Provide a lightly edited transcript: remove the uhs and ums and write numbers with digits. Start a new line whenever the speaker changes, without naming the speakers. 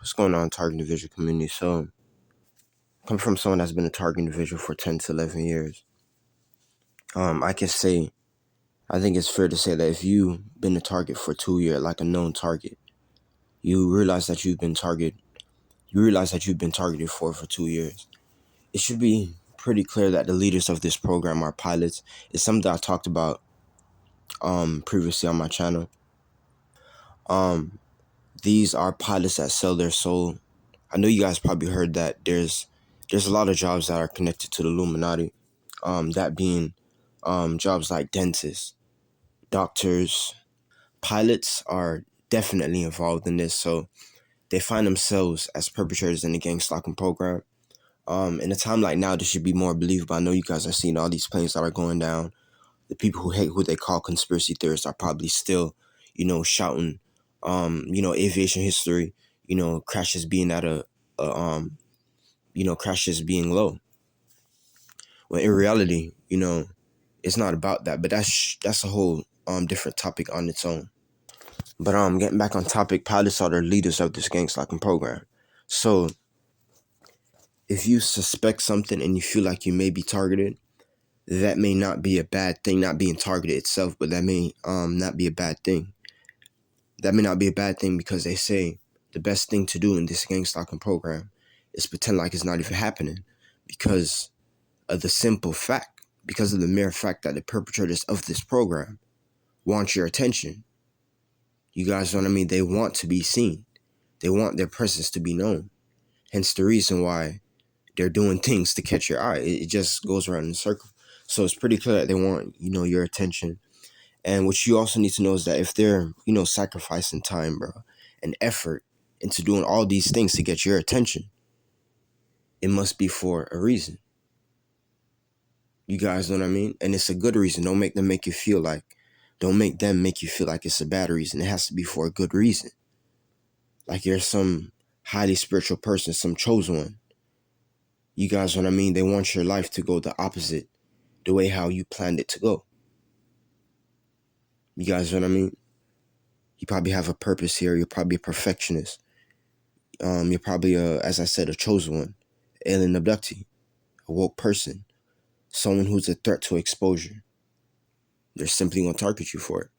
What's going on, target individual community? So, coming from someone that's been a target individual for 10 to 11 years, I can say, I think it's fair to say that if you've been a target for 2 years, like a known target, you realize that you've been targeted for 2 years. It should be pretty clear that the leaders of this program are pilots. It's something I talked about previously on my channel. These are pilots that sell their soul. I know you guys probably heard that there's a lot of jobs that are connected to the Illuminati. That being jobs like dentists, doctors, pilots are definitely involved in this. So they find themselves as perpetrators in the Gangstalking program. In a time like now, this should be more believable. I know you guys are seeing all these planes that are going down. The people who hate who they call conspiracy theorists are probably still, shouting, aviation history, crashes being at crashes being low. When in reality, it's not about that. But that's a whole different topic on its own. But getting back on topic, pilots are the leaders of this Gangstalking program. So if you suspect something and you feel like you may be targeted, that may not be a bad thing, not being targeted itself, but that may not be a bad thing. That may not be a bad thing because they say the best thing to do in this Gangstalking program is pretend like it's not even happening because of the simple fact, because of the mere fact that the perpetrators of this program want your attention. You guys know what I mean? They want to be seen. They want their presence to be known. Hence the reason why they're doing things to catch your eye. It just goes around in a circle. So it's pretty clear that they want, your attention. And what you also need to know is that if they're, sacrificing time, bro, and effort into doing all these things to get your attention, it must be for a reason. You guys know what I mean? And it's a good reason. Don't make them make you feel like it's a bad reason. It has to be for a good reason. Like you're some highly spiritual person, some chosen one. You guys know what I mean? They want your life to go the opposite, the way how you planned it to go. You guys know what I mean? You probably have a purpose here. You're probably a perfectionist. You're probably, as I said, a chosen one, alien abductee, a woke person, someone who's a threat to exposure. They're simply going to target you for it.